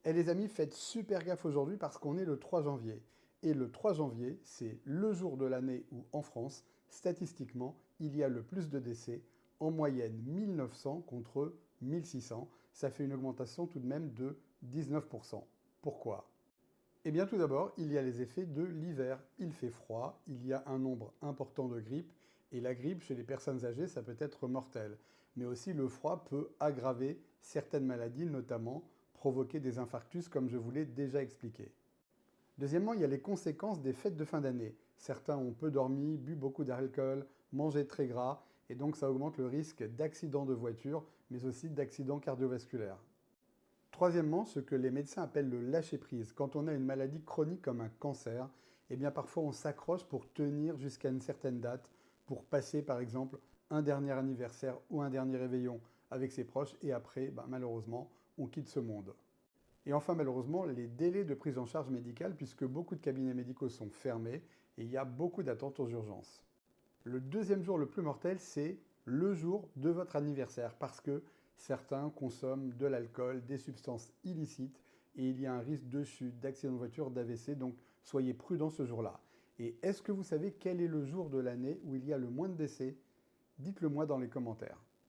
Et les amis, faites super gaffe aujourd'hui parce qu'on est le 3 janvier. Et le 3 janvier, c'est le jour de l'année où, en France, statistiquement, il y a le plus de décès, en moyenne 1900 contre 1600. Ça fait une augmentation tout de même de 19%. Pourquoi? Eh bien tout d'abord, il y a les effets de l'hiver. Il fait froid, il y a un nombre important de grippes, et la grippe chez les personnes âgées, ça peut être mortel. Mais aussi le froid peut aggraver certaines maladies, notamment provoquer des infarctus, comme je vous l'ai déjà expliqué. Deuxièmement, il y a les conséquences des fêtes de fin d'année. Certains ont peu dormi, bu beaucoup d'alcool, mangé très gras, et donc ça augmente le risque d'accidents de voiture, mais aussi d'accidents cardiovasculaires. Troisièmement, ce que les médecins appellent le lâcher-prise. Quand on a une maladie chronique comme un cancer, eh bien parfois on s'accroche pour tenir jusqu'à une certaine date, pour passer par exemple un dernier anniversaire ou un dernier réveillon avec ses proches, et après, malheureusement, on quitte ce monde. Et enfin, malheureusement, les délais de prise en charge médicale, puisque beaucoup de cabinets médicaux sont fermés et il y a beaucoup d'attentes aux urgences. Le deuxième jour le plus mortel, c'est le jour de votre anniversaire, parce que certains consomment de l'alcool, des substances illicites, et il y a un risque de chute, d'accident de voiture, d'AVC, donc soyez prudents ce jour-là. Et est-ce que vous savez quel est le jour de l'année où il y a le moins de décès? Dites-le moi dans les commentaires.